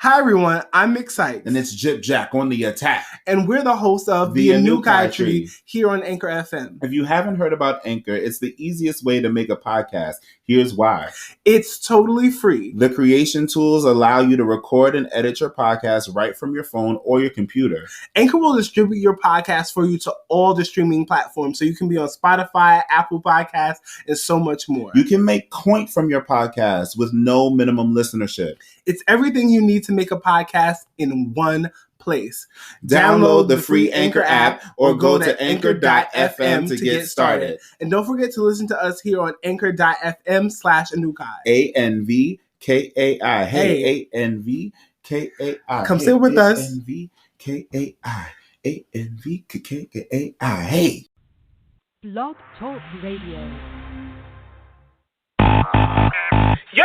Hi everyone, I'm Mick Sykes. And it's Jip Jack on the attack. And we're the hosts of the Untitled Chapter here on Anchor FM. If you haven't heard about Anchor, it's the easiest way to make a podcast. Here's why. It's totally free. The creation tools allow you to record and edit your podcast right from your phone or your computer. Anchor will distribute your podcast for you to all the streaming platforms, so you can be on Spotify, Apple Podcasts, and so much more. You can make coin from your podcast with no minimum listenership. It's everything you need to make a podcast in one place. Download the free Anchor app or go to anchor.fm to get started. And don't forget to listen to us here on anchor.fm/Anukai. ANVKAI. Hey, ANVKAI. Come sit with us. ANVKAI. ANVKAI. Hey. Blog Talk Radio. Yo!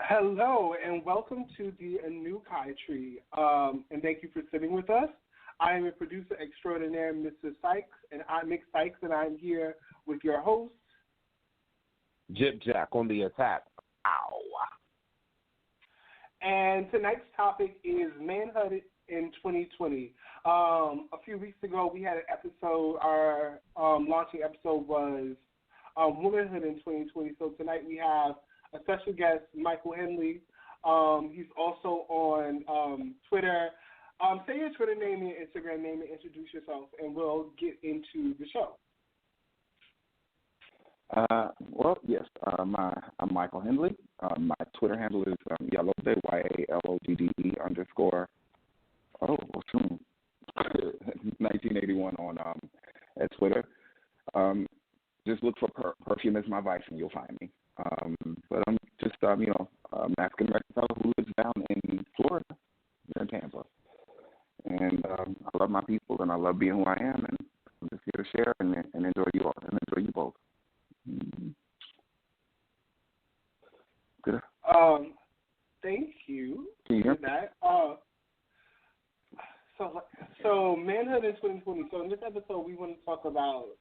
Hello, and welcome to the Anukai Tree. And thank you for sitting with us. I am a producer extraordinaire, Mr. Sykes, and I'm Mick Sykes, and I'm here with your host, Jip Jack on the attack. Ow. And tonight's topic is Manhood in 2020. A few weeks ago, we had an episode, our launching episode was Womanhood in 2020. So tonight we have a special guest, Michael Henley. He's also on Twitter. Say your Twitter name, your Instagram name, and introduce yourself, and we'll get into the show. I'm Michael Hendley. My Twitter handle is Yellowday, YALODDE_. 1981 on at Twitter. Just look for perfume as my vice, and you'll find me. But I'm just, a masculine fellow who lives down in Florida, here in Tampa. And I love my people, and I love being who I am, and I'm just here to share and enjoy you all, and enjoy you both. Good. Thank you Can you hear for that. So Manhood in 2020. So in this episode, we want to talk about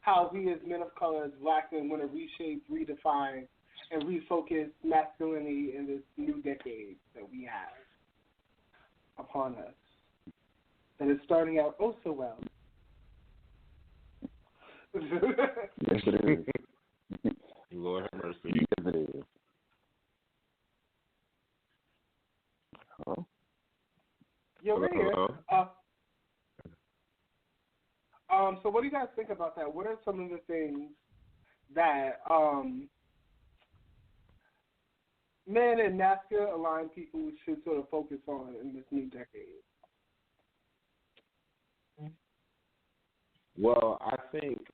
how we as men of color, as black men, want to reshape, redefine, and refocus masculinity in this new decade that we have upon us. That is starting out oh so well. Yes, it is. Lord have mercy. Yes, it is. Hello? Yeah, we're here. Hello? So what do you guys think about that? What are some of the things that men and masculine aligned people should sort of focus on in this new decade? Well, I think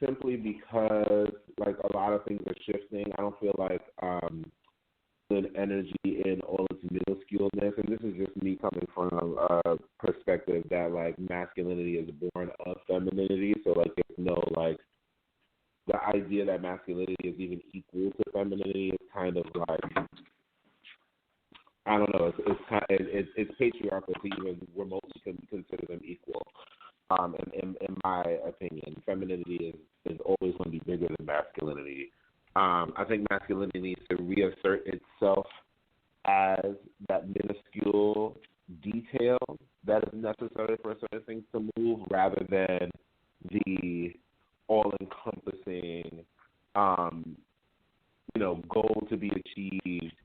simply because, like, a lot of things are shifting, I don't feel like good energy in all its minusculeness, and this is just me coming from a perspective that, like, masculinity is born of femininity, so, like, there's no, like, the idea that masculinity is even equal to femininity is kind of like, I don't know, it's patriarchal to even remotely consider them equal. In my opinion, femininity is always going to be bigger than masculinity. I think masculinity needs to reassert itself as that minuscule detail that is necessary for certain things to move, rather than the all-encompassing, goal to be achieved,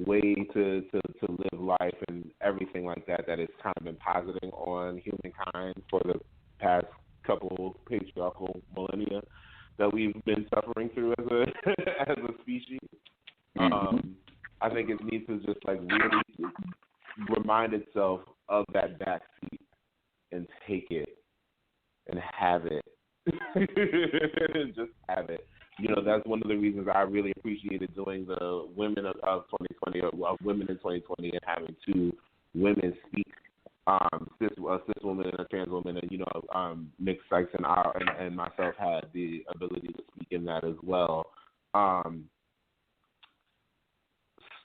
way to live life, and everything like that is kind of been positing on humankind for the past couple patriarchal millennia that we've been suffering through as a species. I think it needs to just, like, really remind itself of that backseat and take it and have it. Just have it. That's one of the reasons I really appreciated doing the Women of 2020, or Women in 2020, and having two women speak, a cis woman and a trans woman, and Nick Sykes and myself had the ability to speak in that as well.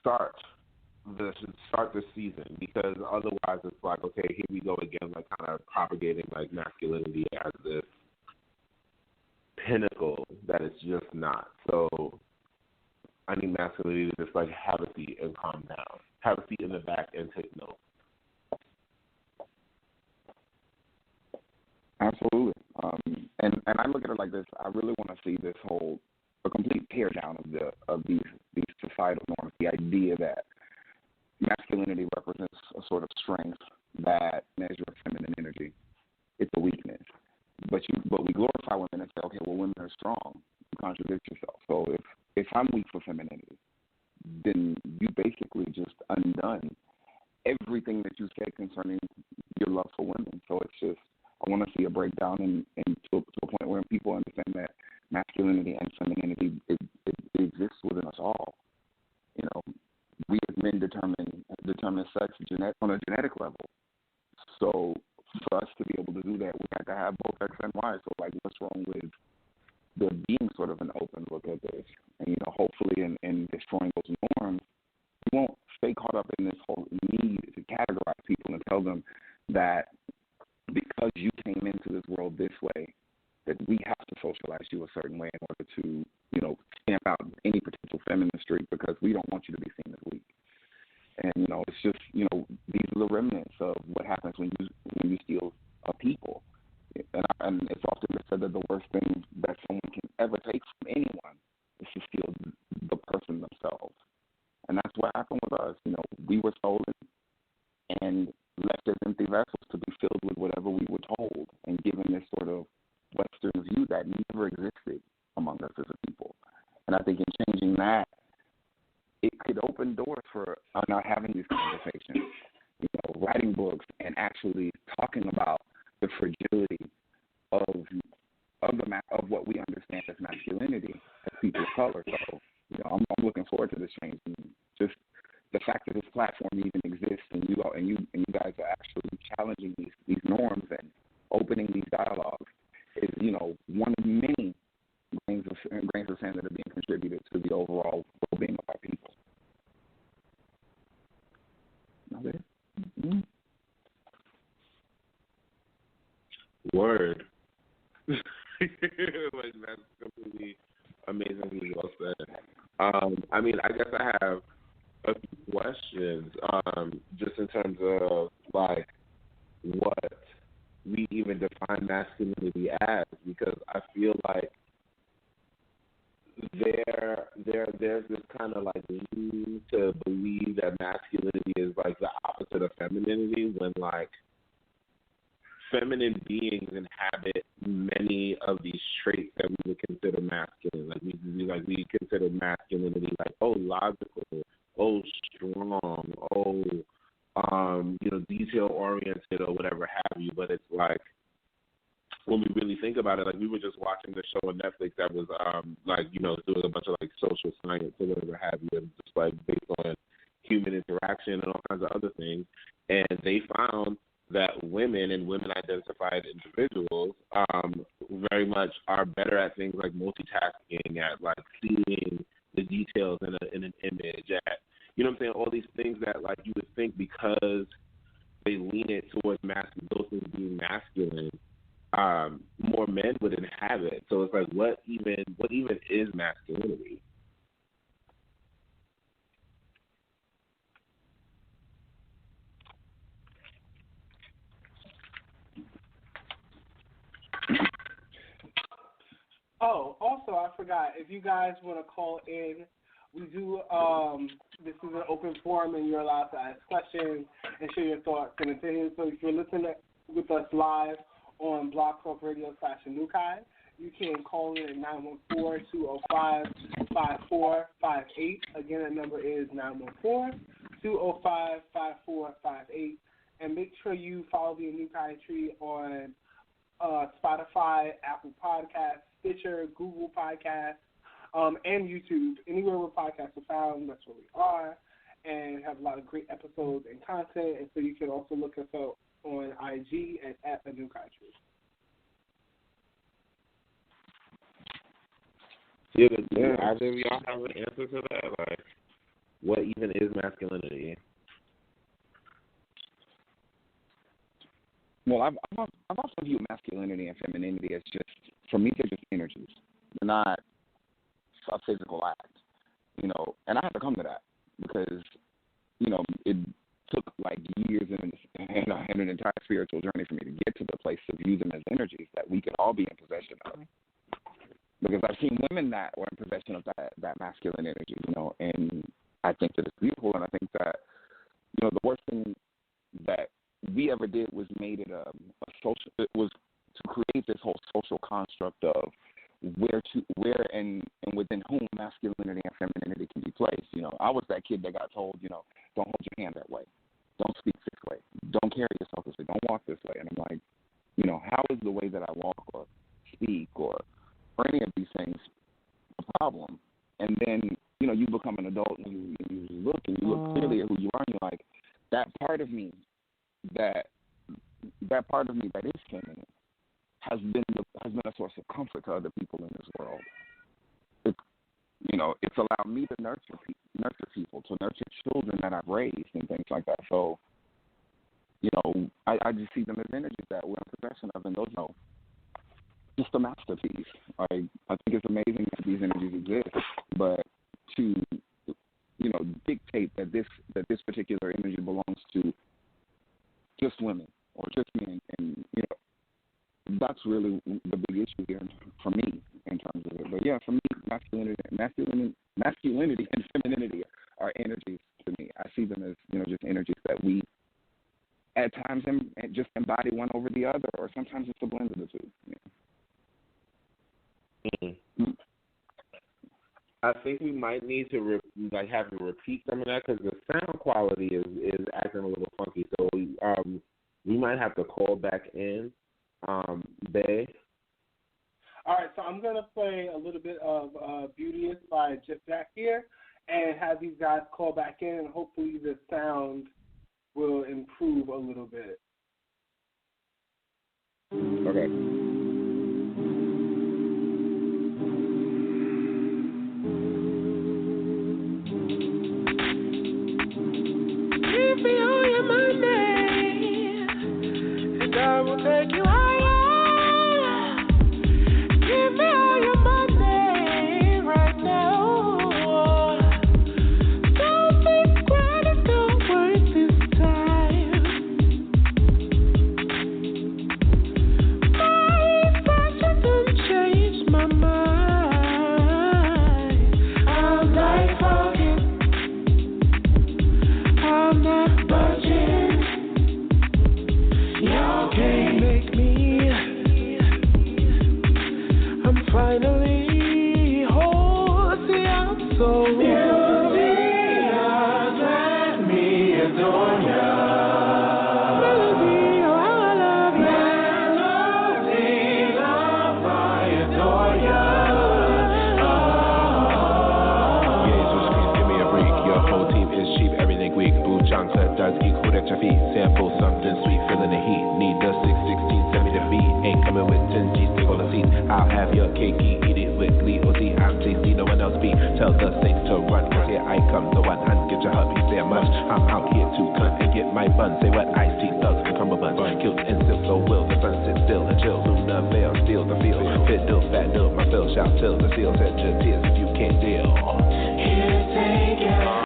Start the season, because otherwise it's like, okay, here we go again, like kind of propagating like masculinity as this pinnacle that it's just not. So I need masculinity to just like have a seat and calm down, have a seat in the back and take notes. Absolutely. And I look at it like this. I really want to see a complete tear down of these societal norms. The idea that masculinity represents a sort of strength that measures feminine energy. It's a weakness. But we glorify women and say, okay, well, women are strong. You contradict yourself. So if I'm weak for femininity, then you basically just undone everything that you said concerning your love for women. So it's just, I want to see a breakdown and to a point where people understand that masculinity and femininity it exists within us all. We as men determine sex on a genetic level. So for us to be able to do that, we have to have both X and Y. So like, what's wrong with there being sort of an open look at this? And hopefully in destroying those norms, we won't stay caught up in this whole need to categorize people and tell them that because you came into this world this way, that we have to socialize you a certain way in order to, stamp out any potential feminine streak, because we don't want you to be seen as weak. And, it's just, these are the remnants of what happens when you steal a people. And it's often said that the worst thing that someone can ever take from anyone is to steal the person themselves. And that's what happened with us. We were stolen and left as empty vessels to be filled with whatever we were told, and given this sort of Western view that never existed among us as a people. And I think in changing that, it could open doors for not having these conversations, writing books and actually talking about the fragility of what we understand as masculinity as people of color. So, I'm looking forward to this change. And just the fact that this platform even exists, and you guys are actually challenging these norms and opening these dialogues is, one of many grains of sand that are being contributed to the overall well-being of our people. Mm-hmm. Word. Like, that's completely amazingly well said. I guess I have a few questions, just in terms of like what we even define masculinity as, because I feel like there's this kind of like lean to believe that masculinity is like the opposite of femininity, when like feminine beings inhabit many of these traits that we would consider masculine. Like we consider masculinity like, oh, logical, oh, strong, oh, detail oriented or whatever have you. But it's like, when we really think about it, like we were just watching the show on Netflix that was doing a bunch of like social science or whatever have you, and just like based on human interaction and all kinds of other things. And they found that women and women identified individuals very much are better at things like multitasking, at like seeing the details in an image, at, what I'm saying, all these things that like you would think because they lean it towards those things being masculine, more men would inhabit. So it's like, what even is masculinity? Oh, also, I forgot, if you guys want to call in, we do, this is an open forum and you're allowed to ask questions and share your thoughts and opinions. So if you're listening with us live on Blog Talk Radio /Anukai, you can call in at 914-205-5458. Again, that number is 205-5458. And make sure you follow the Anukai Tree on Spotify, Apple Podcasts, Stitcher, Google Podcasts, and YouTube. Anywhere where podcasts are found, that's where we are. And have a lot of great episodes and content. And so you can also look us up on IG at Anukai Tree. Do either of y'all have an answer to that? Like, what even is masculinity? Well, I've also viewed masculinity and femininity as just, for me, they're just energies. They're not a physical act, and I had to come to that because, it took like years and an entire spiritual journey for me to get to the place to view them as energies that we could all be in possession of. Because I've seen women that were in possession of that masculine energy, and I think that it's beautiful, and I think that, the worst thing that we ever did was made it it was to create this whole social construct of where and within whom masculinity and femininity can be placed. I was that kid that got told, don't hold your hand that way, don't speak this way, don't carry yourself this way, don't walk this way. And I'm like, how is the way that I walk or speak or any of these things a problem? And then, you become an adult and you look clearly at who you are, and you're like, that part of me that is feminine has been a source of comfort to other people in this world. It's allowed me to nurture people, to nurture children that I've raised and things like that. So, I just see them as energies that we're in possession of, and those just a masterpiece. I think it's amazing that these energies exist, but to dictate that this particular energy belongs to just women or just men, and that's really the big issue here for me in terms of it. But yeah, for me, masculinity and femininity are energies to me. I see them as just energies that we at times just embody one over the other, or sometimes it's a blend of the two. Mm-hmm. I think we might need to have you repeat some of that because the sound quality is acting a little funky. So we might have to call back in. Bay. All right, so I'm gonna play a little bit of "Beauteous" by Jeff Jack here, and have these guys call back in, and hopefully the sound will improve a little bit. Okay. Give me all your money, and I will take you higher. Give me all your money right now. Don't be credit, don't waste this time. My fashion done changed my mind. I'm like fucking. I'm not budging. Y'all can't make me. I'm finally whole. See, I'm so beauty. Let me adore ya. Melody, oh how I love ya. Melody, love, I adore ya. Yeah, so screens, give me a break. Your whole team is cheap, everything weak. Boo Johnson does equal at your feet. Sample something sweet, feeling the heat. Need the 616, send me the beat. Ain't coming with 10 G's, take all the seats. I'll have your cake, eat it with glee. OZ, I'm tasty, no one else be. Tell the saints to run, cause here I come. The one hand, get your hub, you say much. I'm out here to cut and get my bun. Say what I see, thugs and crumble buns. Kills and silk, so will the sun sit still and chill. Luna veil, steal the field. Fit dill, fat dill, my fill, shout till the seal. Set your tears if you can't deal. Here, take it.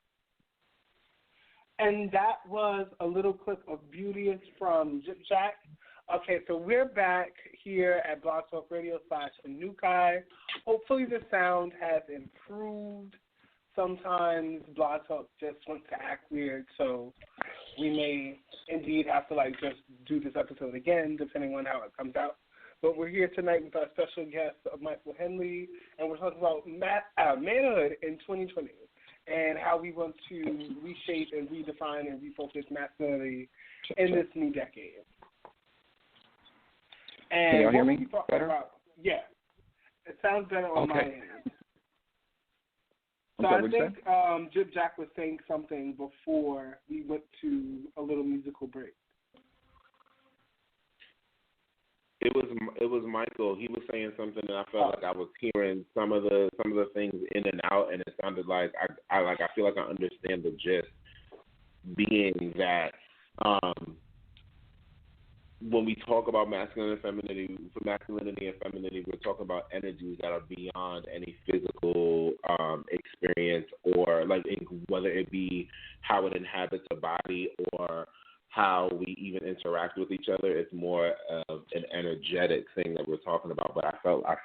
And that was a little clip of "Beauteous" from Jip Jack. Okay, so we're back here at Blog Talk Radio /Anukai. Hopefully the sound has improved. Sometimes Blog Talk just wants to act weird, so we may indeed have to just do this episode again, depending on how it comes out. But we're here tonight with our special guest, Michael Henley, and we're talking about manhood in 2020. and how we want to reshape and redefine and refocus masculinity in this new decade. And can y'all hear what me we talking better? about? Yeah, it sounds better on my Okay. end. So Okay, I what'd you think Jib Jack was saying something before we went to a little musical break. It was Michael. He was saying something, and I felt like I was hearing some of the things in and out, and it sounded like I feel like I understand the gist. Being that when we talk about masculinity and femininity, we're talking about energies that are beyond any physical experience, or like whether it be how it inhabits a body or how we even interact with each other. It's more of an energetic thing that we're talking about. But I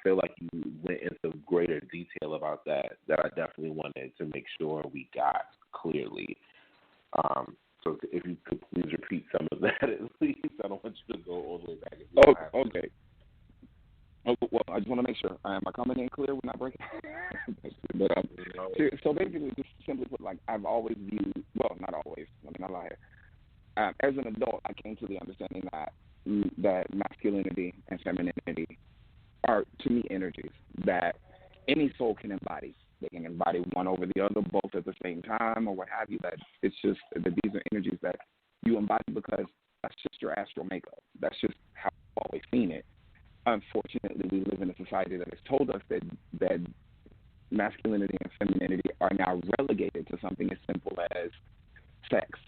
feel like you went into greater detail about that I definitely wanted to make sure we got clearly. So if you could please repeat some of that at least. I don't want you to go all the way back. If you don't have to. Okay. Oh, well, I just want to make sure. Am I coming in clear? We're not breaking. But so basically, just simply put, like I've always viewed. Well, not always. Let me not lie here. As an adult, I came to the understanding that masculinity and femininity are, to me, energies that any soul can embody. They can embody one over the other, both at the same time, or what have you. That it's just that these are energies that you embody because that's just your astral makeup. That's just how I've always seen it. Unfortunately, we live in a society that has told us that masculinity and femininity are now relegated to something as simple as sex,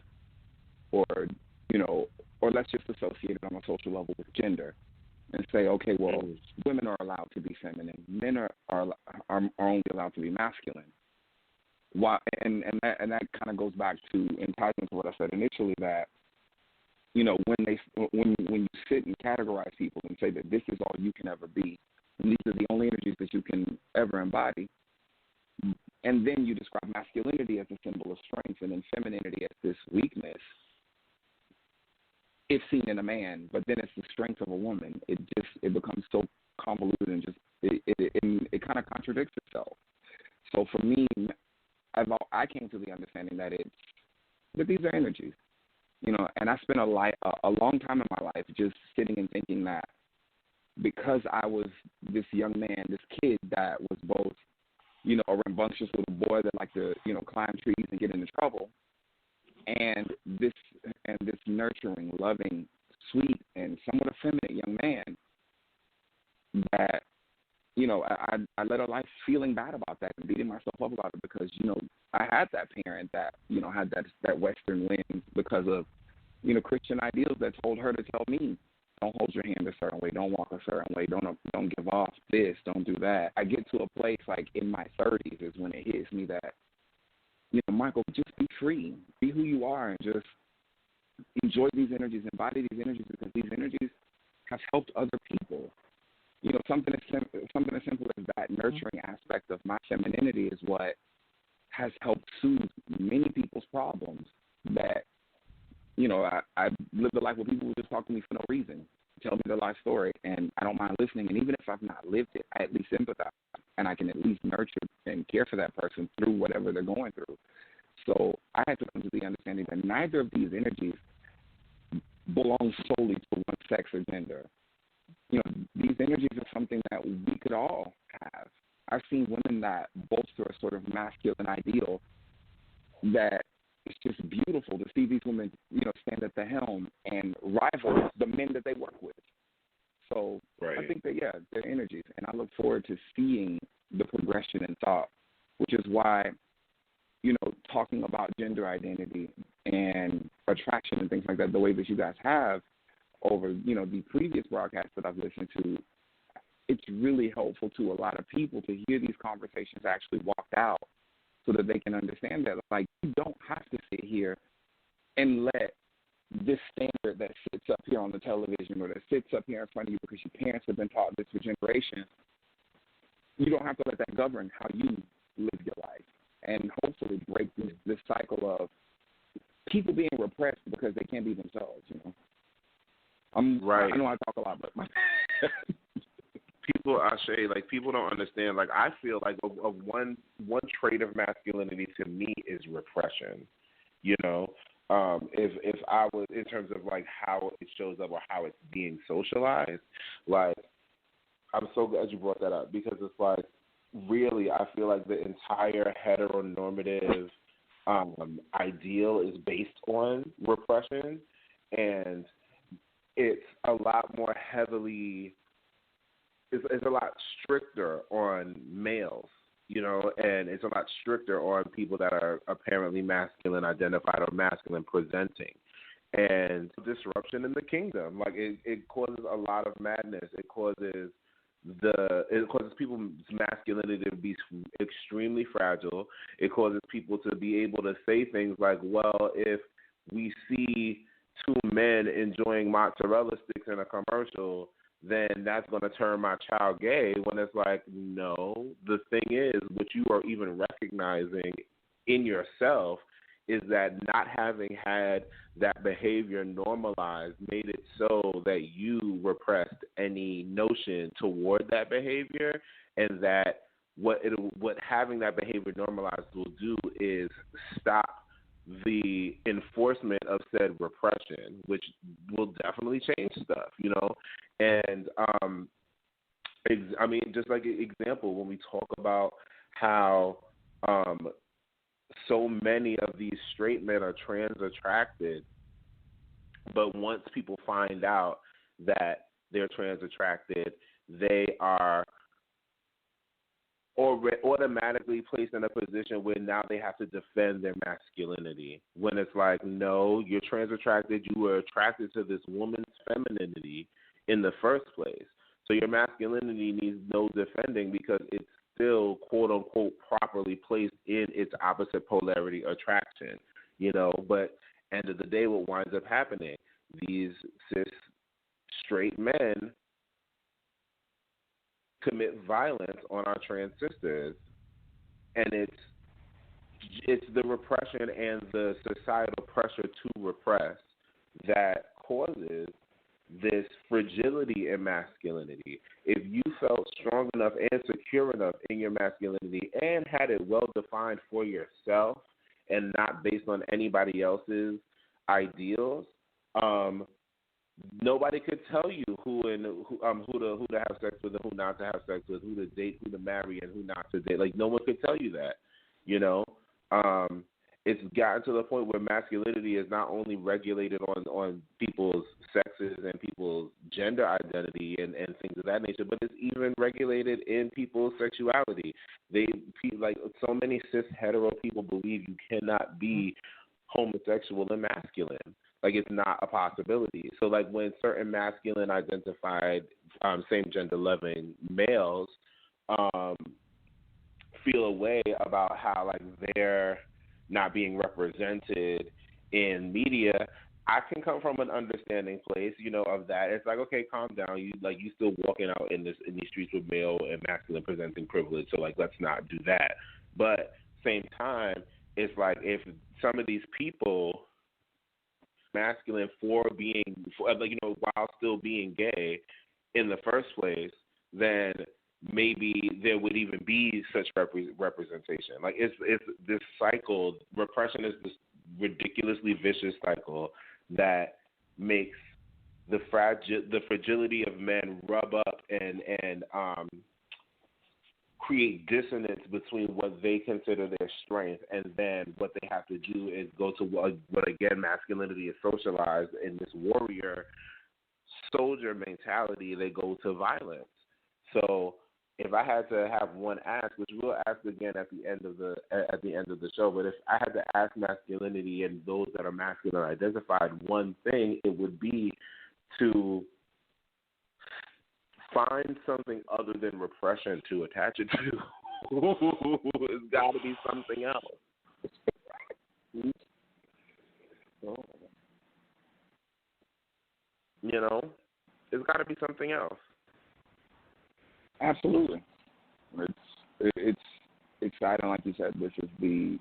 or or let's just associate it on a social level with gender, and say, okay, well, women are allowed to be feminine, men are only allowed to be masculine. Why? And that kind of goes back to ties into what I said initially, that when you sit and categorize people and say that this is all you can ever be, and these are the only energies that you can ever embody, and then you describe masculinity as a symbol of strength and then femininity as this weakness, it's seen in a man, but then it's the strength of a woman. It becomes so convoluted and just it kind of contradicts itself. So for me, I came to the understanding that these are energies, and I spent a long time in my life just sitting and thinking that because I was this young man, this kid that was both, a rambunctious little boy that liked to, climb trees and get into trouble, and this nurturing, loving, sweet, and somewhat effeminate young man, that I led a life feeling bad about that and beating myself up about it because I had that parent that had that Western lens because of Christian ideals that told her to tell me, don't hold your hand a certain way, don't walk a certain way, don't give off this, don't do that. I get to a place like in my 30s is when it hits me that Michael, just be free, be who you are, and just enjoy these energies, embody these energies, because these energies have helped other people. Something as simple as that nurturing aspect of my femininity is what has helped soothe many people's problems. That I lived a life where people would just talk to me for no reason, tell me their life story, and I don't mind listening. And even if I've not lived it, I at least sympathize, and I can at least nurture and care for that person through whatever they're going through. So I had to come to the understanding that neither of these energies belong solely to one sex or gender. These energies are something that we could all have. I've seen women that bolster a sort of masculine ideal that it's just beautiful to see these women, stand at the helm and rival the men that they work with. So right. I think that, they're energies, and I look forward to seeing the progression in thought, which is why, talking about gender identity and attraction and things like that, the way that you guys have over, the previous broadcasts that I've listened to, it's really helpful to a lot of people to hear these conversations actually walked out so that they can understand that, like, you don't have to sit here and let this standard that sits up here on the television or that sits up here in front of you because your parents have been taught this for generations. You don't have to let that govern how you live your life, and hopefully break this cycle of people being repressed because they can't be themselves, Right. I know I talk a lot, but people, Ashe, like people don't understand. Like I feel like of one trait of masculinity to me is repression. You know, if I was in terms of like how it shows up or how it's being socialized, like I'm so glad you brought that up because it's like really I feel like the entire heteronormative ideal is based on repression, and it's a lot more heavily. It's a lot stricter on males, you know, and it's a lot stricter on people that are apparently masculine identified or masculine presenting. And disruption in the kingdom, like it causes a lot of madness. It causes people's masculinity to be extremely fragile. It causes people to be able to say things like, well, if we see two men enjoying mozzarella sticks in a commercial, then that's going to turn my child gay, when it's like, no, the thing is, what you are even recognizing in yourself is that not having had that behavior normalized made it so that you repressed any notion toward that behavior, and that what having that behavior normalized will do is stop the enforcement of said repression, which will definitely change stuff, you know. And I mean, just like an example, when we talk about how so many of these straight men are trans attracted, but once people find out that they're trans attracted, they are automatically placed in a position where now they have to defend their masculinity. When it's like, no, you're trans attracted, you were attracted to this woman's femininity in the first place. So your masculinity needs no defending because it's still, quote unquote, properly placed in its opposite polarity attraction, you know. But end of the day, what winds up happening, these cis straight men commit violence on our trans sisters, and it's the repression and the societal pressure to repress that causes this fragility in masculinity. If you felt strong enough and secure enough in your masculinity and had it well defined for yourself and not based on anybody else's ideals, nobody could tell you who to have sex with and who not to have sex with, who to date, who to marry, and who not to date. Like, no one could tell you that, you know. It's gotten to the point where masculinity is not only regulated on people's sexes and people's gender identity and things of that nature, but it's even regulated in people's sexuality. Like so many cis hetero people believe you cannot be homosexual and masculine. Like, it's not a possibility. So, like, when certain masculine identified same gender loving males feel a way about how, like, they're not being represented in media, I can come from an understanding place, you know, of that. It's like, okay, calm down. You still walking out in these streets with male and masculine presenting privilege. So, like, let's not do that. But same time, it's like if some of these people masculine while still being gay in the first place, then maybe there would even be such representation. Like, it's this cycle. Repression is this ridiculously vicious cycle that makes the fragility of men rub up and create dissonance between what they consider their strength, and then what they have to do is go to what again masculinity is socialized in this warrior soldier mentality. They go to violence. So if I had to have one ask, which we'll ask again at the end of the show, but if I had to ask masculinity and those that are masculine identified one thing, it would be to find something other than repression to attach it to. It's got to be something else. You know, it's got to be something else. Absolutely. It's exciting, like you said. This is the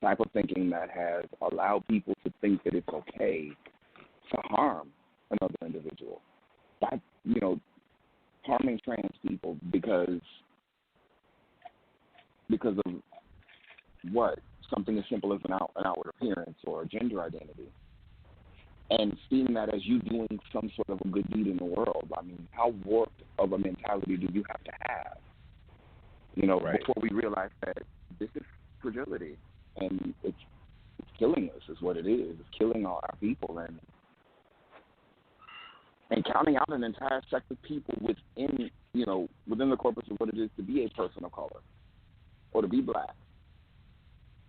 type of thinking that has allowed people to think that it's okay to harm another individual by, harming trans people because of what? Something as simple as an outward appearance or a gender identity. And seeing that as you doing some sort of a good deed in the world. I mean, how warped of a mentality do you have to have, before we realize that this is fragility and it's killing us is what it is. It's killing all our people and counting out an entire sect of people within the corpus of what it is to be a person of color or to be black.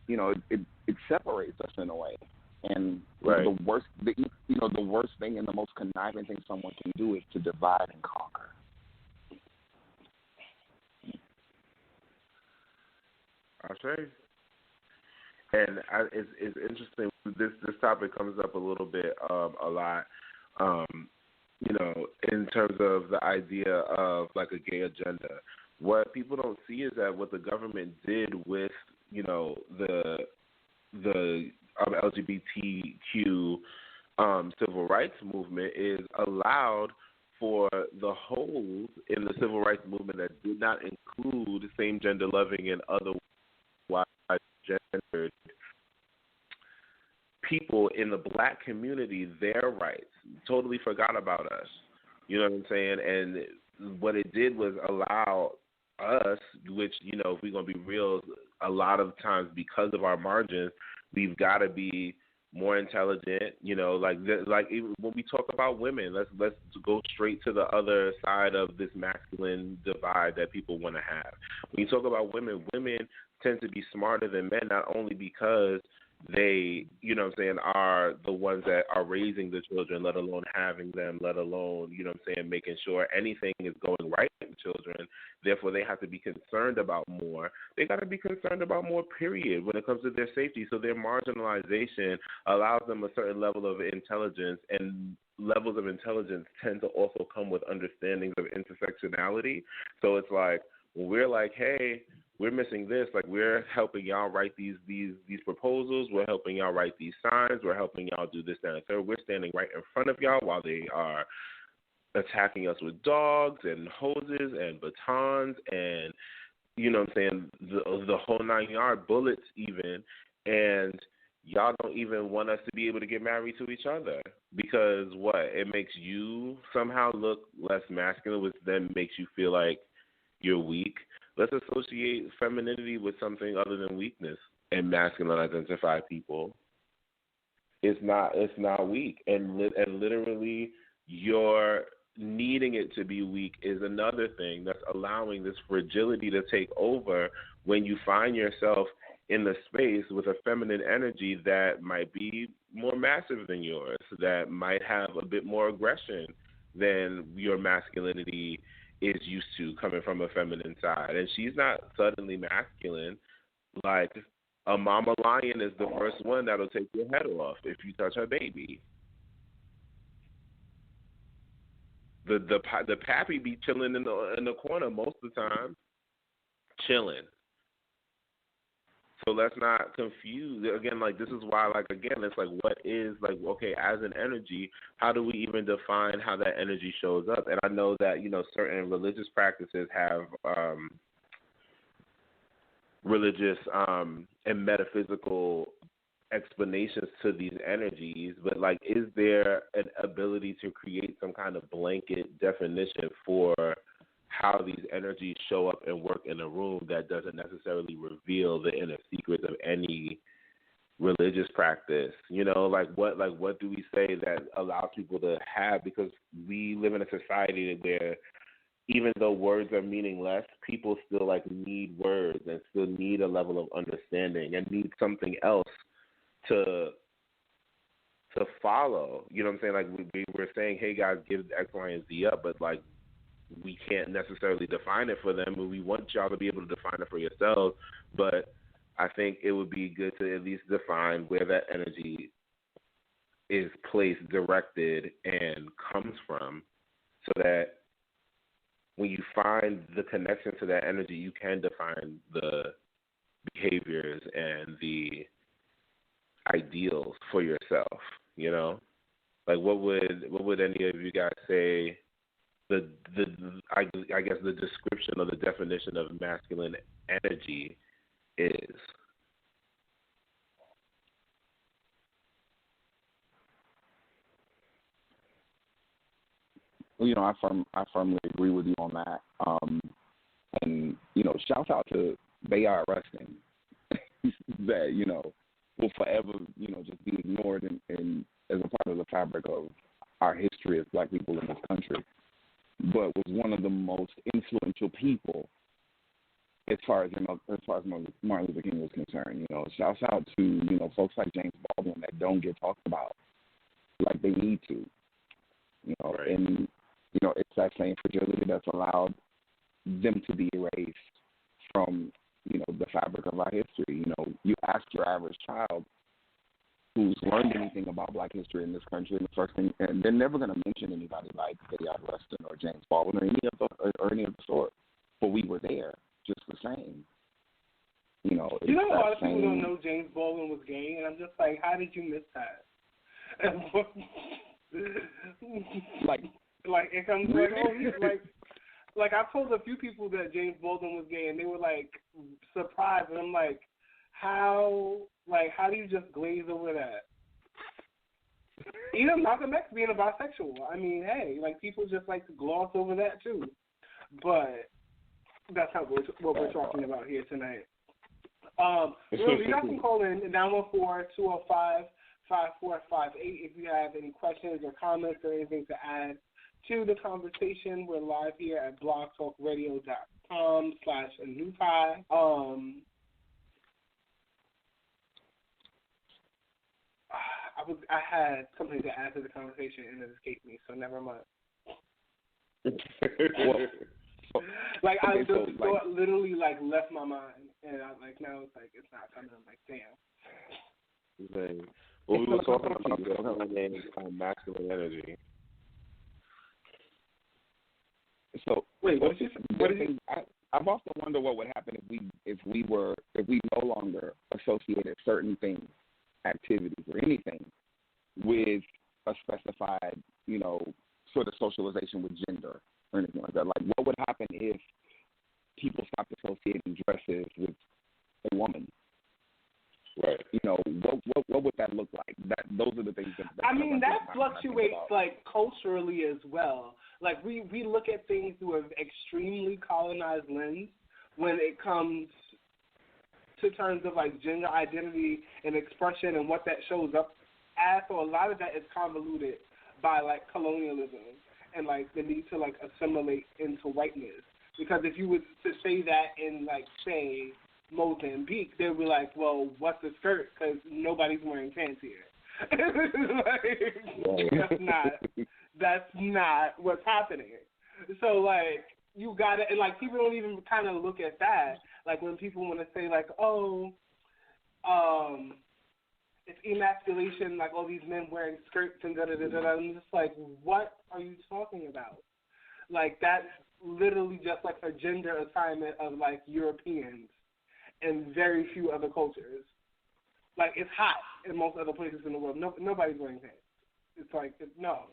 It separates us in a way. And the worst thing and the most conniving thing someone can do is to divide and conquer. I'll say. And it's interesting. This topic comes up a little bit, a lot. In terms of the idea of like a gay agenda. What people don't see is that what the government did with the LGBTQ civil rights movement is allowed for the holes in the civil rights movement that did not include same gender loving and otherwise gendered people in the black community their rights. Totally forgot about us. You know what I'm saying? And what it did was allow us, which, if we're going to be real, a lot of times because of our margins, we've got to be more intelligent, like even when we talk about women, let's go straight to the other side of this masculine divide that people want to have. When you talk about women tend to be smarter than men, not only because they, are the ones that are raising the children, let alone having them, let alone, making sure anything is going right with children. Therefore, they have to be concerned about more. They got to be concerned about more, period, when it comes to their safety. So their marginalization allows them a certain level of intelligence, and levels of intelligence tend to also come with understandings of intersectionality. So it's like, when we're like, hey, we're missing this. Like, we're helping y'all write these proposals. We're helping y'all write these signs. We're helping y'all do this, that, and the third. We're standing right in front of y'all while they are attacking us with dogs and hoses and batons and, the whole 9 yard, bullets even. And y'all don't even want us to be able to get married to each other because what? It makes you somehow look less masculine, which then makes you feel like you're weak. Let's associate femininity with something other than weakness and masculine identified people. It's not weak. And literally your needing it to be weak is another thing that's allowing this fragility to take over when you find yourself in the space with a feminine energy that might be more massive than yours, that might have a bit more aggression than your masculinity is used to coming from a feminine side. And she's not suddenly masculine. Like, a mama lion is the first one that'll take your head off if you touch her baby. The pappy be chilling in the corner most of the time, chilling. So let's not confuse. Again, like, this is why, like, again, it's like, what is, like, okay, as an energy, how do we even define how that energy shows up? And I know that, certain religious practices have religious and metaphysical explanations to these energies, but, like, is there an ability to create some kind of blanket definition for how these energies show up and work in a room that doesn't necessarily reveal the inner secrets of any religious practice? What do we say that allows people to have? Because we live in a society where even though words are meaningless, people still need words and still need a level of understanding and need something else to follow. You know what I'm saying? Like, we're saying, hey guys, give X, Y, and Z up, but like, we can't necessarily define it for them, and we want y'all to be able to define it for yourselves. But I think it would be good to at least define where that energy is placed, directed, and comes from, so that when you find the connection to that energy, you can define the behaviors and the ideals for yourself. Like, what would any of you guys say I guess the description or the definition of masculine energy is. I firmly agree with you on that. And shout out to Bayard Rustin that will forever just be ignored and as a part of the fabric of our history as Black people in this country, but was one of the most influential people as far as Martin Luther King was concerned. Shouts out to folks like James Baldwin that don't get talked about like they need to. Right. And it's that same fragility that's allowed them to be erased from the fabric of our history. You ask your average child who's learned anything about Black history in this country, and the first thing, and they're never going to mention anybody like Bayard Rustin or James Baldwin or any of the sort. But we were there, just the same. A lot of people don't know James Baldwin was gay, and I'm just like, how did you miss that? like it comes like, oh, he's like I've told a few people that James Baldwin was gay, and they were like surprised, and I'm like, how do you just glaze over that? Even Malcolm X being a bisexual, I mean, hey, people just like to gloss over that too. But that's not what we're talking about here tonight. You guys can call in 914-205-5458 if you have any questions or comments or anything to add to the conversation. We're live here at blogtalkradio.com/Anukai. I had something to add to the conversation and it escaped me, so never mind. Thought literally left my mind, and I now it's not coming. I'm like, damn. Well, we were talking about masculine energy. So wait, what did you? I've also wondered what would happen if we no longer associated certain things, activities, or anything with a specified, sort of socialization with gender or anything like that. Like, what would happen if people stopped associating dresses with a woman? Right. What would that look like? Those are the things that that fluctuates culturally as well. We look at things through an extremely colonized lens when it comes to terms of gender identity and expression and what that shows up as. So a lot of that is convoluted by colonialism and the need to assimilate into whiteness. Because if you were to say that in say Mozambique, they'd be like, well, what's a skirt? Because nobody's wearing pants here. That's not what's happening. So you got to, and people don't even kind of look at that. When people want to say it's emasculation, all these men wearing skirts and da-da-da-da-da. I'm just like, what are you talking about? That's literally just a gender assignment of Europeans and very few other cultures. It's hot in most other places in the world. Nobody's wearing pants. It's no.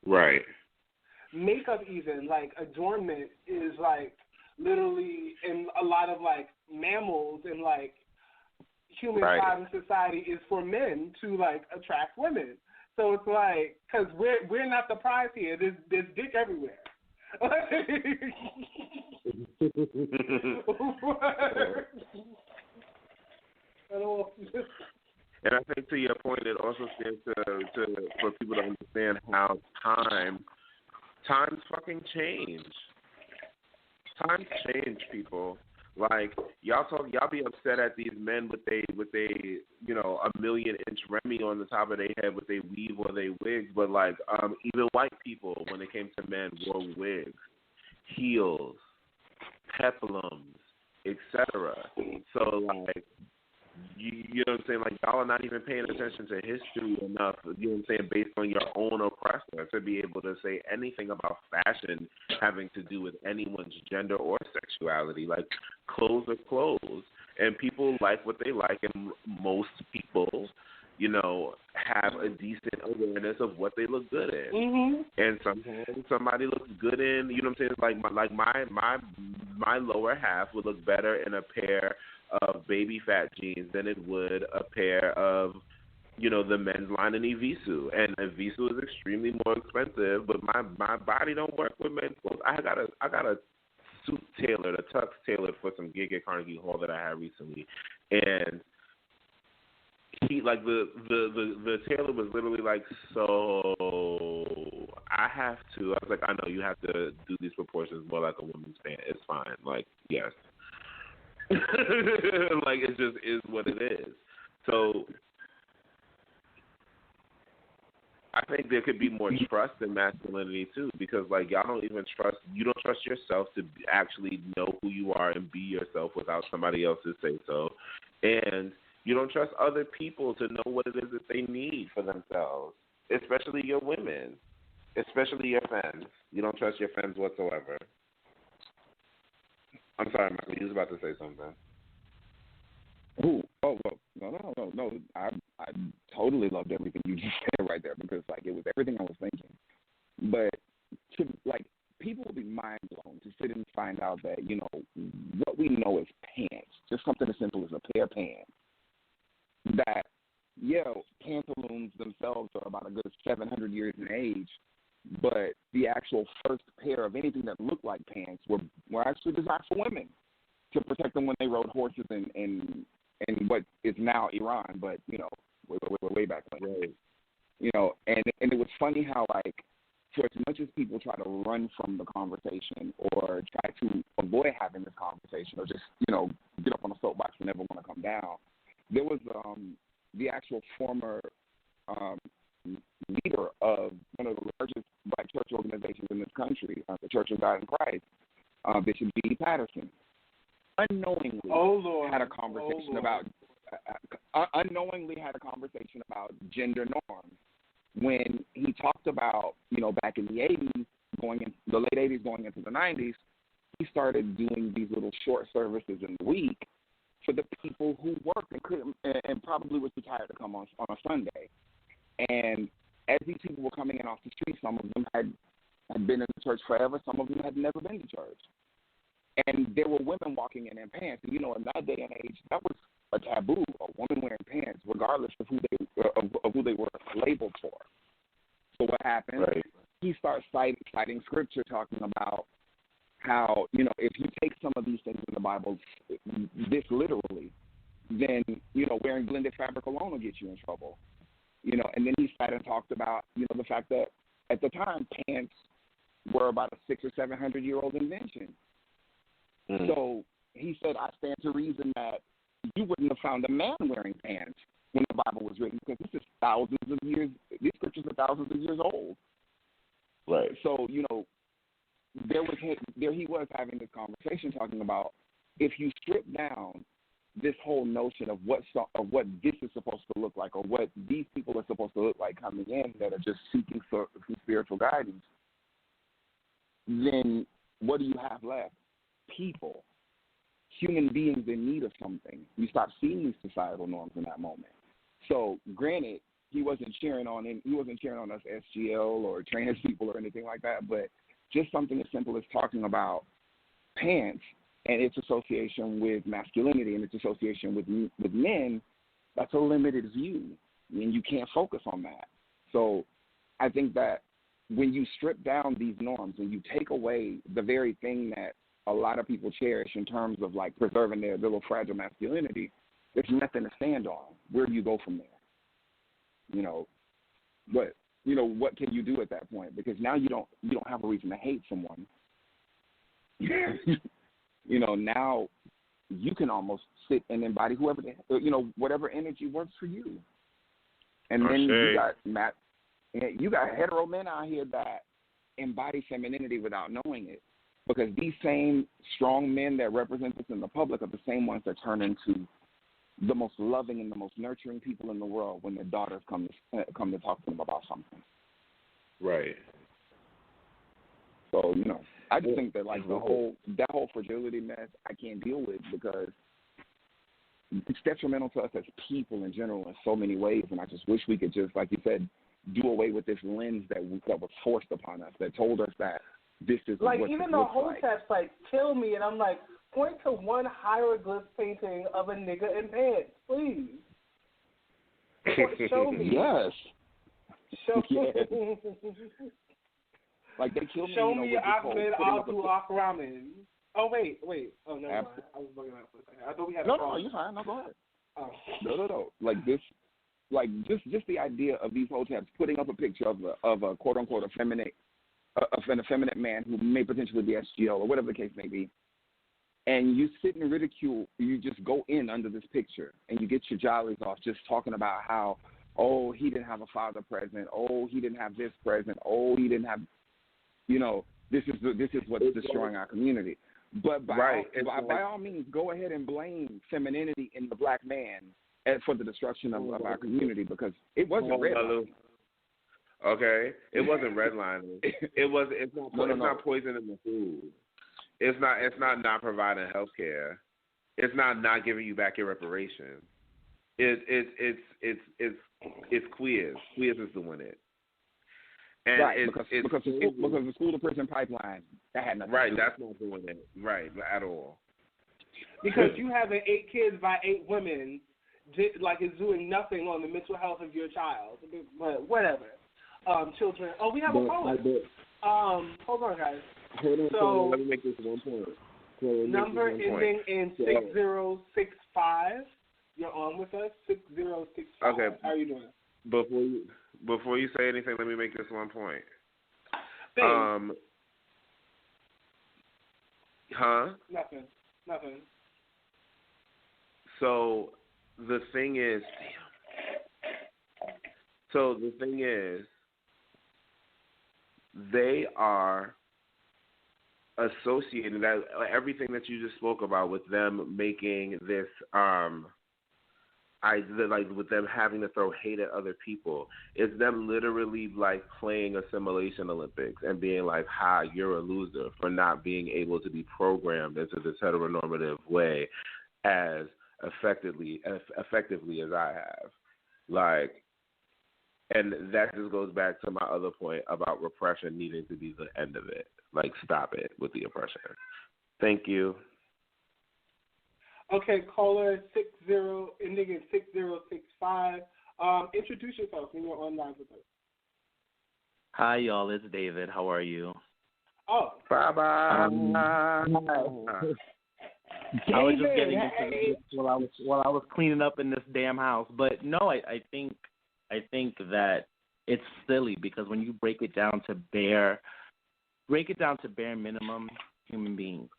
Right. Makeup even, adornment is literally in a lot of mammals and human side in society is for men to attract women. So it's because we're not the prize here. There's dick everywhere. And I think to your point, it also stands for people to understand how times fucking change. Times change, people. Y'all be upset at these men with a 1,000,000-inch Remy on the top of their head with their weave or their wigs, but even white people, when it came to men, wore wigs, heels, peplums, etc. So you know what I'm saying? Y'all are not even paying attention to history enough, you know what I'm saying, based on your own oppressor to be able to say anything about fashion having to do with anyone's gender or sexuality. Clothes are clothes, and people like what they like, and most people, have a decent awareness of what they look good in. Mm-hmm. And sometimes somebody looks good in, you know what I'm saying? My lower half would look better in a pair of baby fat jeans than it would a pair of, the men's line in Evisu. And Evisu is extremely more expensive, but my body don't work with men's clothes. I got a suit tailored, a tux tailored for some gig at Carnegie Hall that I had recently, and he the tailor was literally like, so I have to. I was like, I know you have to do these proportions more like a woman's pant. It's fine. Like, yes. Like, it just is what it is. So I think there could be more trust in masculinity too, because y'all don't even trust. You don't trust yourself to actually know who you are and be yourself without somebody else's say so, and you don't trust other people to know what it is that they need for themselves, especially your women, especially your femmes. You don't trust your femmes whatsoever. I'm sorry, Michael. You was about to say something. Ooh, oh, no. I totally loved everything you just said right there, because it was everything I was thinking. But people will be mind blown to sit and find out that what we know is pants, just something as simple as a pair of pants. That pantaloons themselves are about a good 700 years in age, but the actual first pair of anything that looked like pants were actually designed for women to protect them when they rode horses in what is now Iran, but way back when. Right. And it was funny how for as much as people try to run from the conversation or try to avoid having this conversation or just get up on a soapbox and never want to come down, there was the actual former leader of one of the largest black church organizations in this country, the Church of God in Christ, Bishop G. Patterson, unknowingly had a conversation about gender norms when he talked about back in the 80s, the late 80s going into the 90s, he started doing these little short services in the week for the people who worked and couldn't and probably was too tired to come on a Sunday. And as these people were coming in off the street, some of them had been in the church forever, some of them had never been to church. And there were women walking in pants. And, in that day and age, that was a taboo, a woman wearing pants, regardless of who they were labeled for. So what happened? Right. He starts citing scripture talking about how, if you take some of these things in the Bible this literally, then, wearing blended fabric alone will get you in trouble. And then he sat and talked about, the fact that at the time pants were about a 600 or 700 year old invention. Mm. So he said, I stand to reason that you wouldn't have found a man wearing pants when the Bible was written, because this is thousands of years. These scriptures are thousands of years old. Right. So there he was having this conversation talking about, if you strip down this whole notion of what this is supposed to look like, or what these people are supposed to look like coming in that are just seeking for spiritual guidance, then what do you have left? People, human beings in need of something. You stop seeing these societal norms in that moment. So, granted, he wasn't cheering on us SGL or trans people or anything like that, but just something as simple as talking about pants and its association with masculinity and its association with men, that's a limited view. I mean, you can't focus on that. So I think that when you strip down these norms and you take away the very thing that a lot of people cherish in terms of preserving their little fragile masculinity, there's nothing to stand on. Where do you go from there? What can you do at that point? Because now you don't have a reason to hate someone. Now you can almost sit and embody whatever energy works for you. And then you got hetero men out here that embody femininity without knowing it, because these same strong men that represent us in the public are the same ones that turn into the most loving and the most nurturing people in the world when their daughters come to talk to them about something. Right. So, I just think that that whole fragility mess I can't deal with, because it's detrimental to us as people in general in so many ways. And I just wish we could just, like you said, do away with this lens that was forced upon us, that told us that this is like what even it the looks hoteps like kill me, and I'm like, point to one hieroglyph painting of a nigga in pants, please. Show me. Yes. Show yes. me. Like they kill me. Show you know, me with Ahmed this whole Abdul Ramen. Oh wait. Oh no, I was looking at it for a second. I thought we had. No, you're fine. No, go ahead. Oh. No. Like this. Like just the idea of these hoteps putting up a picture of a quote unquote effeminate man who may potentially be SGL or whatever the case may be, and you sit and ridicule. You just go in under this picture and you get your jollies off just talking about how, oh, he didn't have a father present, oh, he didn't have this present, oh, he didn't have, this is what's destroying our community. But by all means, go ahead and blame femininity in the black man for the destruction of our community, because it wasn't redlining. Okay, it wasn't redlining. It's not poisoning the food. It's not providing health care. It's not giving you back your reparations. It's queers. Queers is doing it. And right, because the school to prison pipeline, that had nothing. Right, to do. that's not doing it. Right, at all. Because you having 8 kids by 8 women, like, it's doing nothing on the mental health of your child. But whatever. Children. Oh, we have a caller. Hold on, guys. So let me make this one point. Number ending in 6065. You're on with us. 6065. Okay. How are you doing? Before you say anything, let me make this one point. Thanks. Nothing. So the thing is, they are associating that everything that you just spoke about with them making this with them having to throw hate at other people. It's them literally like playing assimilation Olympics and being like, "Ha, you're a loser for not being able to be programmed into this heteronormative way as effectively as I have." Like, and that just goes back to my other point about repression needing to be the end of it. Like, stop it with the oppression. Thank you. Okay, caller ending in 6065. Introduce yourself when you're online with us. Hi, y'all. It's David. How are you? Oh. Bye-bye. I was just getting into this while I was cleaning up in this damn house. But no, I think that it's silly because when you break it down to bare minimum human beings,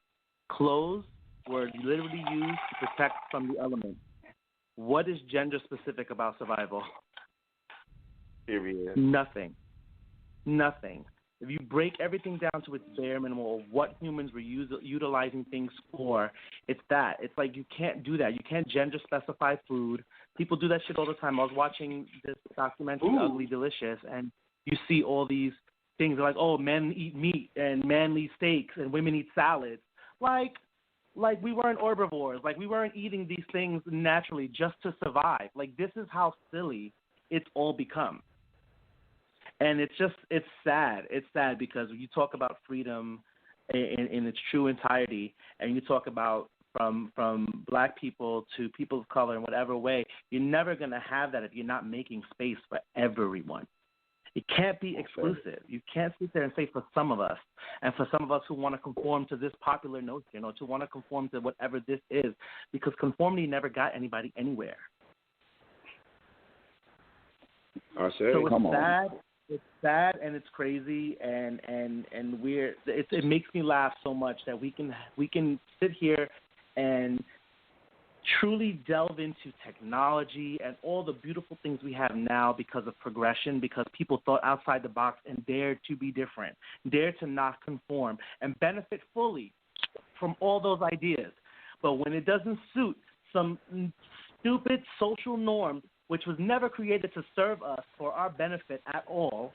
clothes were literally used to protect from the elements. What is gender specific about survival? Period. Nothing. If you break everything down to its bare minimum of what humans were utilizing things for, it's that. It's like you can't do that. You can't gender specify food. People do that shit all the time. I was watching this documentary, Ugly Delicious, and you see all these things like, oh, men eat meat and men eat steaks and women eat salads. Like we weren't herbivores. Like we weren't eating these things naturally just to survive. Like this is how silly it's all become. And it's sad. It's sad because when you talk about freedom in its true entirety, and you talk about from black people to people of color in whatever way, you're never going to have that if you're not making space for everyone. It can't be exclusive. You can't sit there and say for some of us, and for some of us who want to conform to this popular notion or to want to conform to whatever this is, because conformity never got anybody anywhere. I say, so come on. Sad. It's sad and it's crazy and weird. It makes me laugh so much that we can sit here and truly delve into technology and all the beautiful things we have now because of progression, because people thought outside the box and dared to be different, dared to not conform, and benefit fully from all those ideas. But when it doesn't suit some stupid social norm, which was never created to serve us for our benefit at all,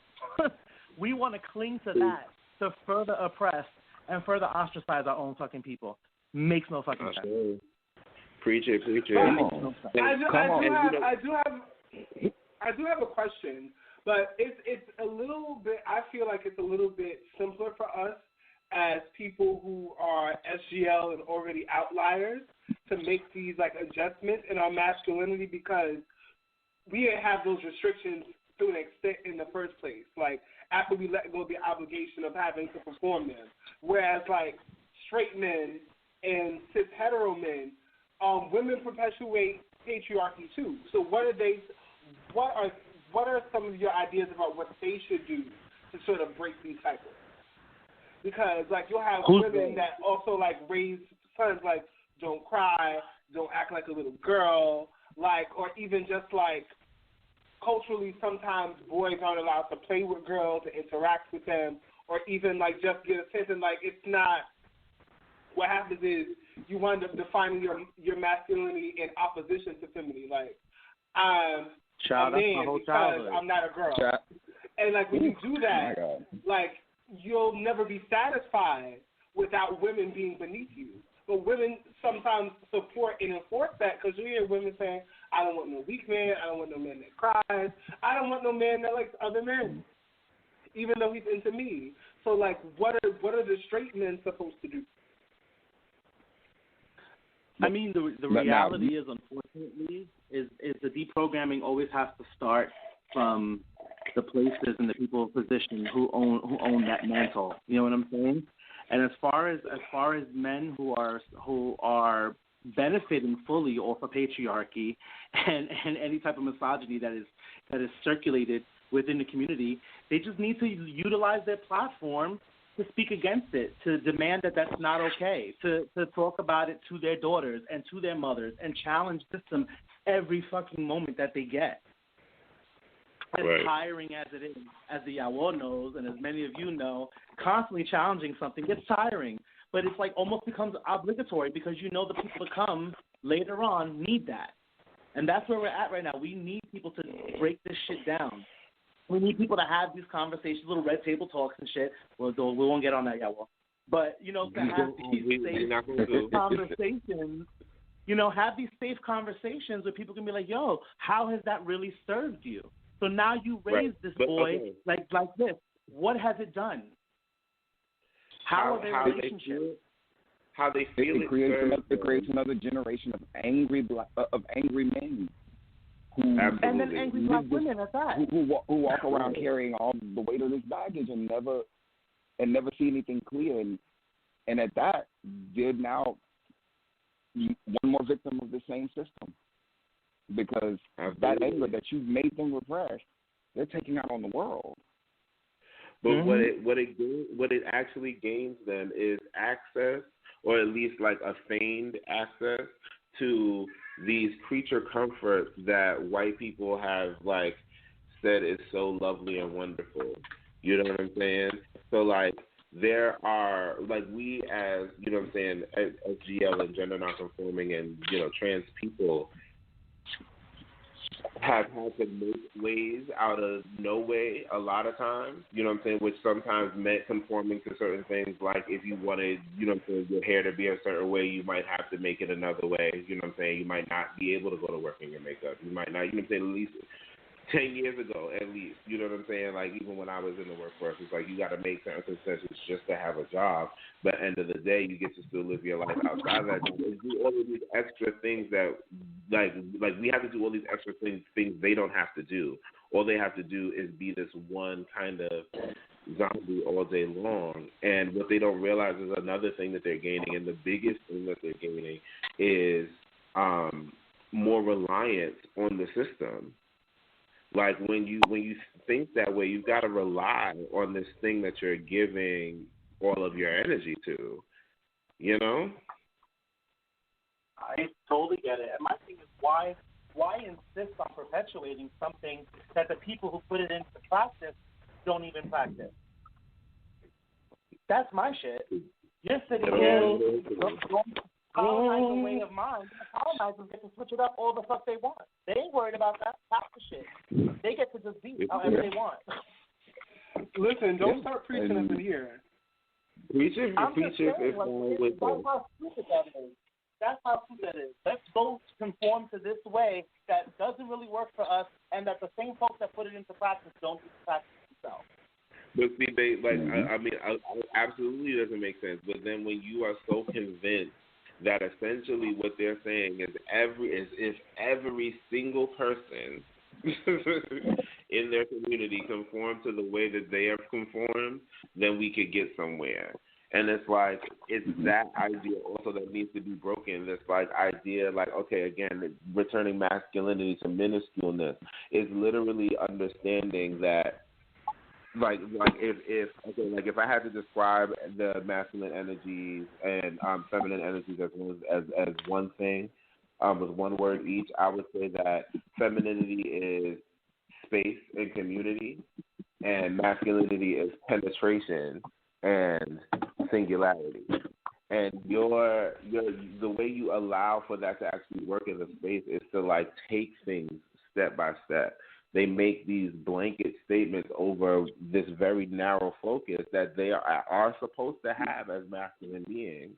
we want to cling to that to further oppress and further ostracize our own fucking people. Makes no fucking sense. Preach it. Come on. I do have a question, but it's a little bit. I feel like it's a little bit simpler for us as people who are SGL and already outliers to make these like adjustments in our masculinity because we didn't have those restrictions to an extent in the first place. Like after we let go of the obligation of having to perform them, whereas like straight men and cis hetero men, women perpetuate patriarchy too. So what are some of your ideas about what they should do to sort of break these cycles? Because like you'll have women that also like raise sons like don't cry, don't act like a little girl, like or even just like culturally sometimes boys aren't allowed to play with girls and interact with them or even like just get attention. Like it's not. What happens is you wind up defining your masculinity in opposition to femininity. Like I'm a man because I'm not a girl. And like when you do that, like you'll never be satisfied without women being beneath you. But women sometimes support and enforce that because you hear women saying, I don't want no weak man, I don't want no man that cries, I don't want no man that likes other men, even though he's into me. So like what are the straight men supposed to do? I mean, the reality is, unfortunately, is the deprogramming always has to start from the places and the people in position who own that mantle. You know what I'm saying? And as far as men who are benefiting fully off of patriarchy and any type of misogyny that is circulated within the community, they just need to utilize their platform to speak against it, to demand that that's not okay, to talk about it to their daughters and to their mothers and challenge the system every fucking moment that they get. As tiring as it is, as the Yawo knows and as many of you know, constantly challenging something gets tiring. But it's like almost becomes obligatory because you know the people to come later on need that. And that's where we're at right now. We need people to break this shit down. We need people to have these conversations, little red table talks and shit. Well, we won't get on that yet, but you know, to have these safe conversations. You know, have these safe conversations where people can be like, "Yo, how has that really served you?" So now you raised this boy like this. What has it done? How are their relationships? How they feel it creates another generation of angry men. And then angry black women at that. Who walk around carrying all the weight of this baggage and never see anything clear. And at that, they're now one more victim of the same system. Because that anger that you've made them repress, they're taking out on the world. But what it actually gains them is access, or at least like a feigned access to these creature comforts that white people have like said is so lovely and wonderful. You know what I'm saying? So like there are like we as you know what I'm saying as GL and gender nonconforming and you know trans people have had to make ways out of no way a lot of times, you know what I'm saying, which sometimes meant conforming to certain things, like if you wanted, you know what I'm saying, your hair to be a certain way, you might have to make it another way, you know what I'm saying, you might not be able to go to work in your makeup, you might not, you know what I'm saying, at least 10 years ago, at least, you know what I'm saying, like even when I was in the workforce, it's like you got to make certain concessions just to have a job, but at the end of the day, you get to still live your life outside of that. You do all of these extra things that, like we have to do all these extra things they don't have to do. All they have to do is be this one kind of zombie all day long, and what they don't realize is another thing that they're gaining, and the biggest thing that they're gaining is more reliance on the system. Like when you think that way, you've got to rely on this thing that you're giving all of your energy to, you know? I totally get it. And my thing is why insist on perpetuating something that the people who put it into practice don't even practice? That's my shit. You're sitting here colonize a way of mind. Colonizers get to switch it up all the fuck they want. They ain't worried about that. Half the shit. They get to just be however they want. Listen, don't start preaching up in here. Preaching I'm just saying, that's how stupid that is. that's how stupid it is. Let's go conform to this way that doesn't really work for us, and that the same folks that put it into practice don't do the practice themselves. But see, I mean, it absolutely doesn't make sense. But then when you are so convinced that essentially what they're saying is if every single person in their community conform to the way that they have conformed, then we could get somewhere. And it's like, it's that idea also that needs to be broken. This like idea, like, okay, again, returning masculinity to minusculeness is literally understanding that, like if I had to describe the masculine energies and feminine energies as one thing, with one word each, I would say that femininity is space and community, and masculinity is penetration and singularity. And the way you allow for that to actually work in the space is to like take things step by step. They make these blanket statements over this very narrow focus that they are supposed to have as masculine beings,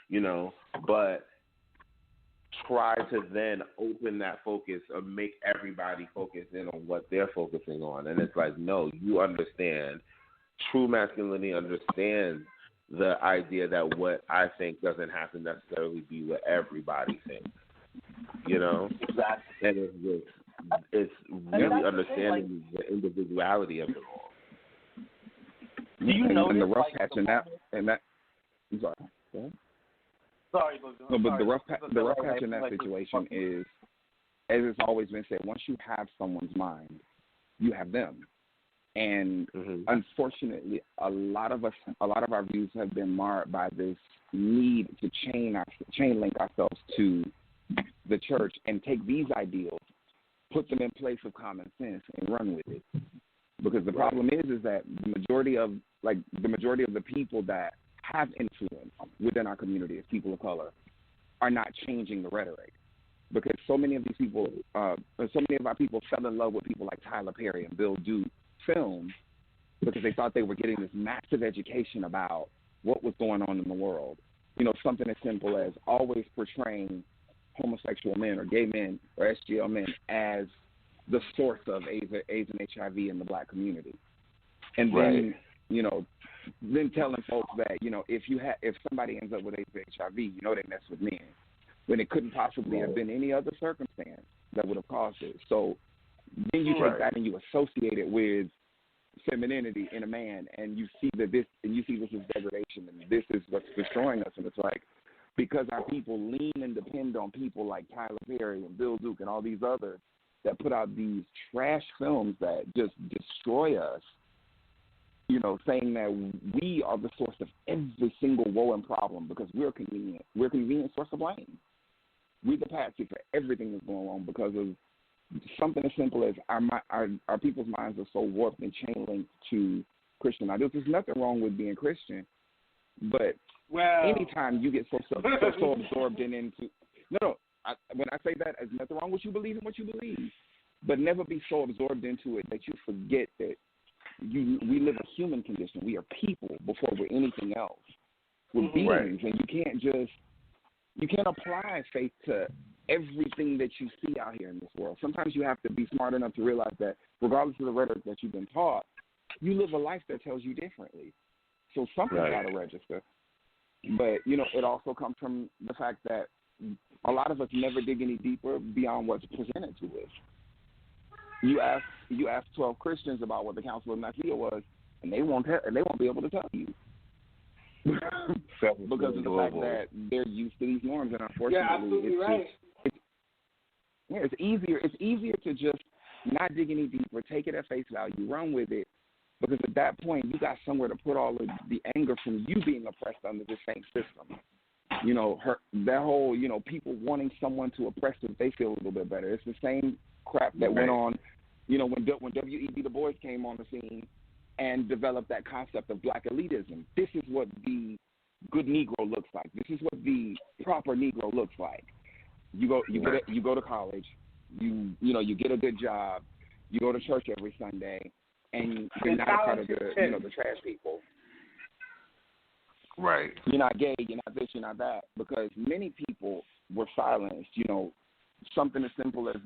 you know, but try to then open that focus or make everybody focus in on what they're focusing on. And it's like, no, you understand. True masculinity understands the idea that what I think doesn't have to necessarily be what everybody thinks, you know? Exactly. And it's really understanding the individuality of it all. Do you know the rough patch in that I'm sorry. Go ahead. Sorry, no, but the rough patch in that situation is, as it's always been said, once you have someone's mind, you have them. And unfortunately, a lot of our views have been marred by this need to chain link ourselves to the church and take these ideals, put them in place of common sense, and run with it. Because the problem is that the majority of the people that have influence within our community as people of color are not changing the rhetoric. Because so many of these people, so many of our people fell in love with people like Tyler Perry and Bill Duke film because they thought they were getting this massive education about what was going on in the world. You know, something as simple as always portraying homosexual men or gay men or SGL men as the source of AIDS and HIV in the black community. And then, you know, then telling folks that, you know, if somebody ends up with AIDS or HIV, you know they mess with men, when it couldn't possibly have been any other circumstance that would have caused it. So then you take that and you associate it with femininity in a man, and you see this is degradation, and this is what's destroying us. And it's like, because our people lean and depend on people like Tyler Perry and Bill Duke and all these others that put out these trash films that just destroy us, you know, saying that we are the source of every single woe and problem because we're convenient. We're a convenient source of blame. We're the patsy for everything that's going on because of something as simple as our people's minds are so warped and chain linked to Christian ideals. There's nothing wrong with being Christian, but anytime you get so absorbed into when I say that, there's nothing wrong with you believing what you believe, but never be so absorbed into it that you forget that we live a human condition. We are people before we're anything else. We're beings, and you can't apply faith to everything that you see out here in this world. Sometimes you have to be smart enough to realize that regardless of the rhetoric that you've been taught, you live a life that tells you differently. So something's got to register. But, you know, it also comes from the fact that a lot of us never dig any deeper beyond what's presented to us. You ask 12 Christians about what the Council of Nicaea was, and they won't be able to tell you. Because of the fact that they're used to these norms, and unfortunately, it's easier to just not dig any deeper, take it at face value, run with it, because at that point you got somewhere to put all of the anger from you being oppressed under the same system. You know, that whole, you know, people wanting someone to oppress them, they feel a little bit better. It's the same crap that went on, you know, when W.E.B. Du Bois came on the scene and developed that concept of black elitism. This is what the good Negro looks like. This is what the proper Negro looks like. You go to college, you get a good job, you go to church every Sunday, and you're not part of the trash people. Right. You're not gay, you're not this, you're not that, because many people were silenced. You know, something as simple as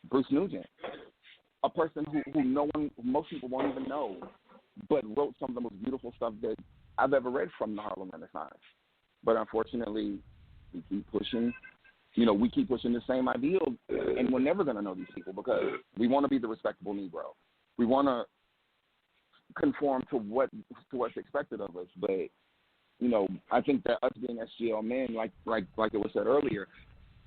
Bruce Nugent, a person who most people won't even know, but wrote some of the most beautiful stuff that I've ever read from the Harlem Renaissance. But unfortunately, we keep pushing. You know, we keep pushing the same ideals, and we're never going to know these people because we want to be the respectable Negro. We want to conform to what's expected of us. But, you know, I think that us being SGL men, like it was said earlier,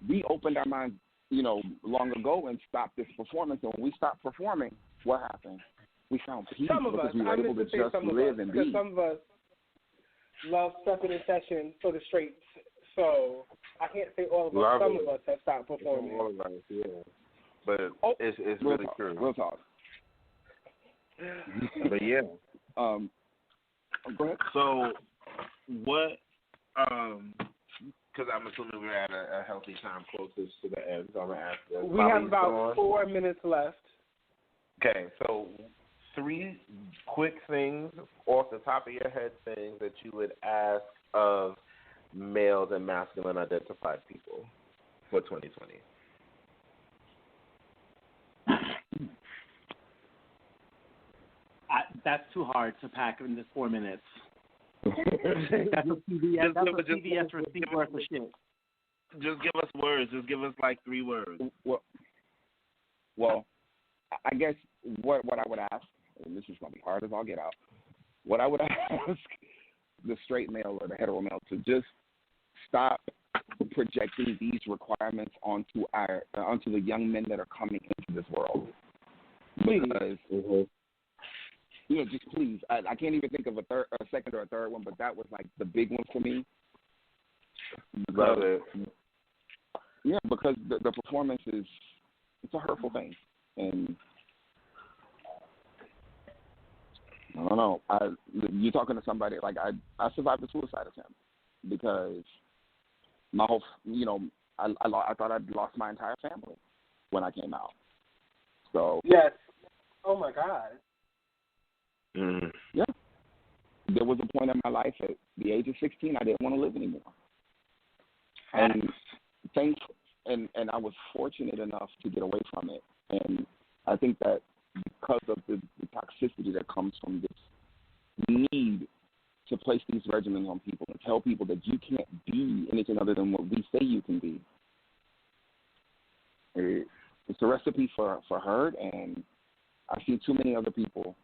we opened our minds, you know, long ago and stopped this performance. And when we stopped performing, what happened? We found peace because we were able to just live and be. Some of us love stepping in session for the straights. So I can't say all of us. Some of us have stopped performing. All of us, yeah. But it's really true. Real talk. But yeah. Go ahead. So what? Because I'm assuming we're at a healthy time closest to the end. So I'm gonna ask. We have about 4 minutes left. Okay, so 3 quick things off the top of your head, things that you would ask of males and masculine identified people for 2020. That's too hard to pack in this 4 minutes. That's a CVS receipt worth of shit. Just give us words. Just give us like 3 words. Well, I guess what I would ask, and this is going to be hard as I'll get out, what I would ask the straight male or the hetero male to just stop projecting these requirements onto the young men that are coming into this world. Because, you know, just please, I can't even think of a second or a third one, but that was like the big one for me. Love it. Yeah, because the performance it's a hurtful thing. And I don't know. You're talking to somebody, like I survived a suicide attempt because my whole, you know, I thought I'd lost my entire family when I came out. So yes. Oh my God. Mm. Yeah. There was a point in my life at the age of 16 I didn't want to live anymore. And I was fortunate enough to get away from it. And I think that because of the toxicity that comes from this need to place these regimens on people and tell people that you can't be anything other than what we say you can be, it's a recipe for hurt, and I've seen too many other people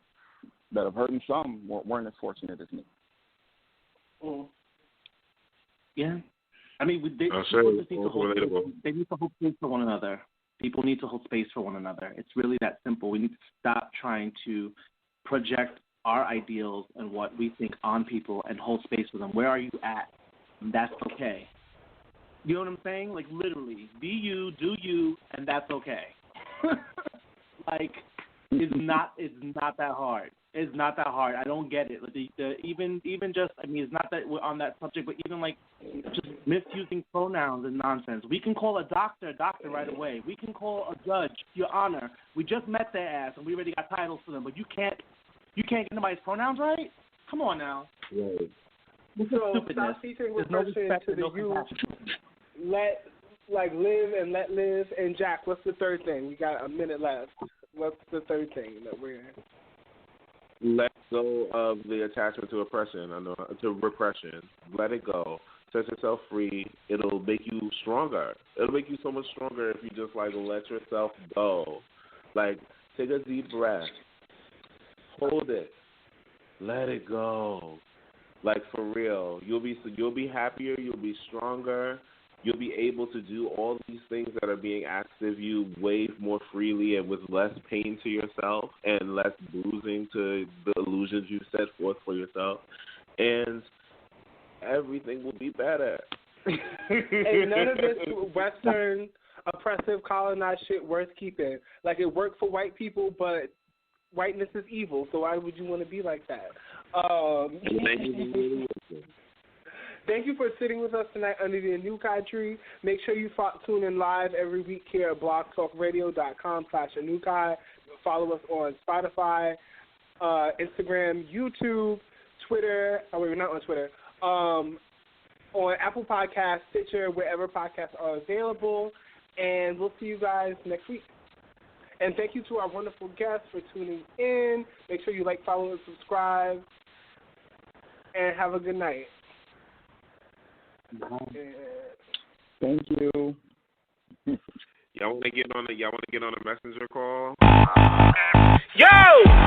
that have hurt, and some weren't as fortunate as me. Mm. Yeah. I mean, they need to hold space for one another. People need to hold space for one another. It's really that simple. We need to stop trying to project our ideals and what we think on people and hold space for them. Where are you at? And that's okay. You know what I'm saying? Like, literally, be you, do you, and that's okay. Like, it's not that hard. It's not that hard. I don't get it. Like even just, I mean, it's not that we're on that subject, but even like just misusing pronouns is nonsense. We can call a doctor right away. We can call a judge, Your Honor. We just met their ass and we already got titles for them, but you can't get anybody's pronouns right? Come on now. Right. This is stupidness. Stop teaching repression to the youth. Live and let live. And Jack, what's the third thing? We got a minute left. What's the third thing that we're in? Let go of the attachment to oppression, to repression. Let it go. Set yourself free. It'll make you stronger. It'll make you so much stronger if you just like let yourself go. Like, take a deep breath. Hold it. Let it go. Like, for real. You'll be happier. You'll be stronger. You'll be able to do all these things that are being asked of you way more freely and with less pain to yourself and less bruising to the illusions you set forth for yourself. And everything will be better. And none of this Western oppressive colonized shit worth keeping. Like, it worked for white people, but whiteness is evil, so why would you want to be like that? Thank you for sitting with us tonight under the Anukai tree. Make sure you tune in live every week here at blogtalkradio.com/Anukai. Follow us on Spotify, Instagram, YouTube, Twitter. Oh, wait, we're not on Twitter. On on Apple Podcasts, Stitcher, wherever podcasts are available. And we'll see you guys next week. And thank you to our wonderful guests for tuning in. Make sure you like, follow, and subscribe. And have a good night. Thank you. Y'all want to get on a messenger call? Yo!